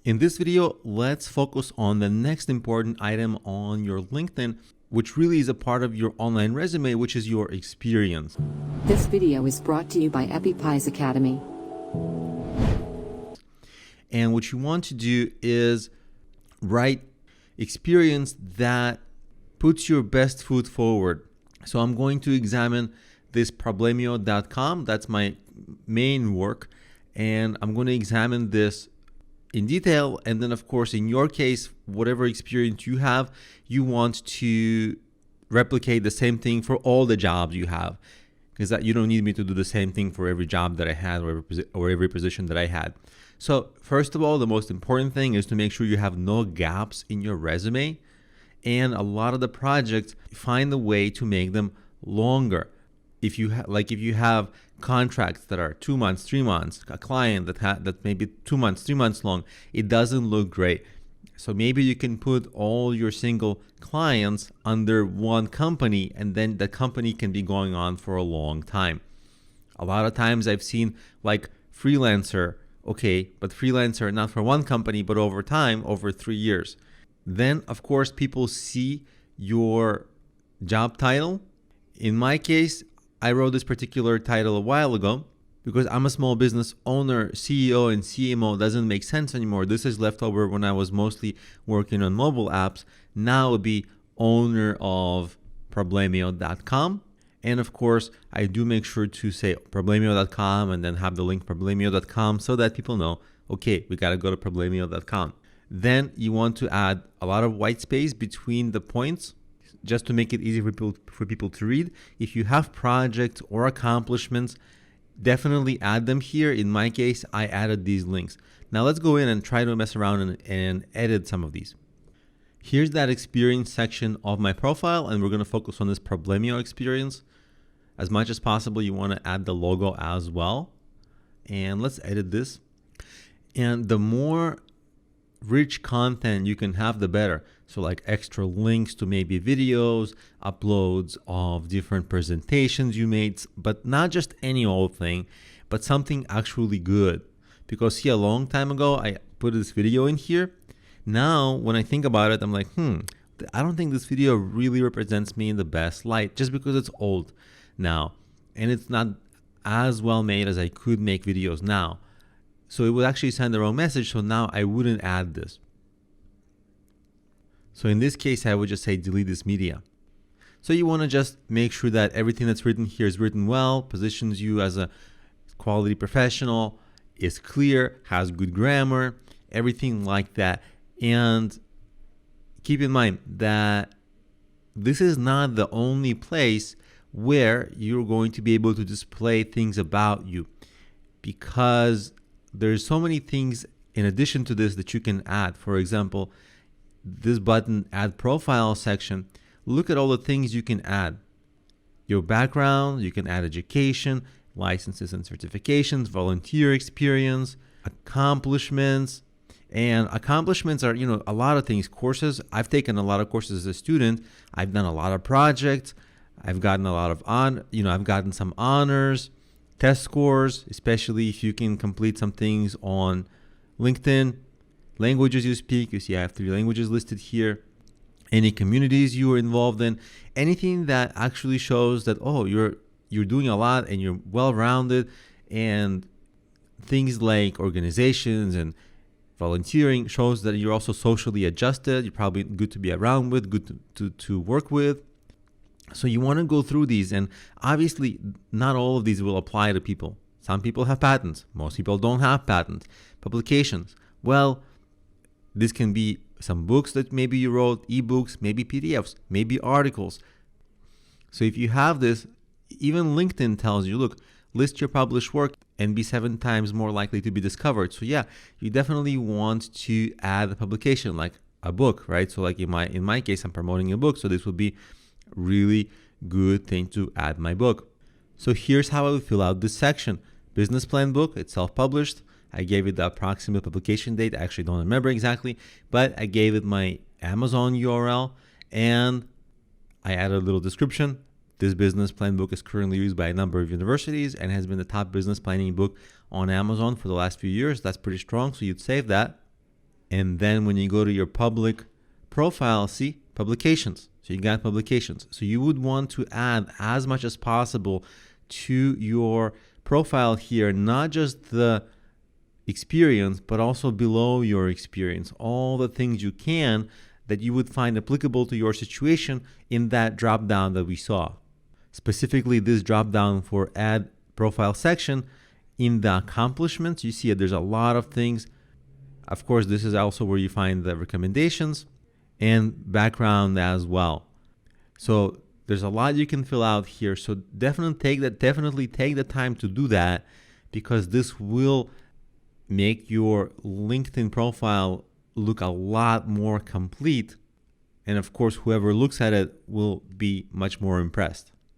In this video, let's focus on the next important item on your LinkedIn, which really is a part of your online resume, which is your experience. This video is brought to you by EpiPies Academy. And what you want to do is write experience that puts your best foot forward. So I'm going to examine this Problemio.com. That's my main work. And I'm going to examine this in detail. And then, of course, in your case, whatever experience you have, you want to replicate the same thing for all the jobs you have, because you don't need me to do the same thing for every job that I had or every position that I had. So first of all, the most important thing is to make sure you have no gaps in your resume. And a lot of the projects, find a way to make them longer. If you have contracts that are 2 months, 3 months, a client that may be 2 months, 3 months long, it doesn't look great. So maybe you can put all your single clients under one company, and then the company can be going on for a long time. A lot of times I've seen like freelancer, okay, but freelancer not for one company, but over time, over 3 years. Then, of course, people see your job title. In my case, I wrote this particular title a while ago because I'm a small business owner. CEO and CMO doesn't make sense anymore. This is leftover when I was mostly working on mobile apps. Now it would be owner of Problemio.com. And of course, I do make sure to say Problemio.com and then have the link Problemio.com so that people know, okay, we got to go to Problemio.com. Then you want to add a lot of white space between the points, just to make it easy for people to read. If you have projects or accomplishments, definitely add them here. In my case, I added these links. Now let's go in and try to mess around and edit some of these. Here's that experience section of my profile, and we're going to focus on this Problemio experience. As much as possible, you want to add the logo as well. And let's edit this. And the more rich content you can have, the better. So like extra links to maybe videos, uploads of different presentations you made, but not just any old thing, but something actually good. Because see, a long time ago, I put this video in here. Now, when I think about it, I'm like, I don't think this video really represents me in the best light, just because it's old now. And it's not as well made as I could make videos now. So it would actually send the wrong message. So now I wouldn't add this. So in this case, I would just say delete this media. So you want to just make sure that everything that's written here is written well, positions you as a quality professional, is clear, has good grammar, everything like that. And keep in mind that this is not the only place where you're going to be able to display things about you, because there's so many things in addition to this that you can add. For example, this button, add profile section, look at all the things you can add. Your background, you can add education, licenses and certifications, volunteer experience, accomplishments. And accomplishments are, a lot of things. Courses, I've taken a lot of courses as a student. I've done a lot of projects. I've gotten a lot of I've gotten some honors. Test scores, especially if you can complete some things on LinkedIn. Languages you speak, you see I have 3 languages listed here. Any communities you are involved in, anything that actually shows that, you're doing a lot and you're well-rounded, and things like organizations and volunteering shows that you're also socially adjusted. You're probably good to be around with, good to work with. So you want to go through these, and obviously not all of these will apply to people. Some people have patents. Most people don't have patents. Publications. Well, this can be some books that maybe you wrote, ebooks, maybe PDFs, maybe articles. So if you have this, even LinkedIn tells you, look, list your published work and be 7 times more likely to be discovered. So yeah, you definitely want to add a publication like a book, right? So like in my case, I'm promoting a book. So this would be really good thing to add my book. So here's how I would fill out this section. Business plan book, it's self-published. I gave it the approximate publication date. I actually don't remember exactly, but I gave it my Amazon URL, and I added a little description. This business plan book is currently used by a number of universities and has been the top business planning book on Amazon for the last few years. That's pretty strong, so you'd save that. And then when you go to your public profile, see publications. So you got publications. So you would want to add as much as possible to your profile here, not just the experience, but also below your experience, all the things you can that you would find applicable to your situation in that drop down that we saw. Specifically, this drop down for add profile section, in the accomplishments, you see there's a lot of things. Of course, this is also where you find the recommendations and background as well. So there's a lot you can fill out here. So definitely take the time to do that, because this will make your LinkedIn profile look a lot more complete. And of course, whoever looks at it will be much more impressed.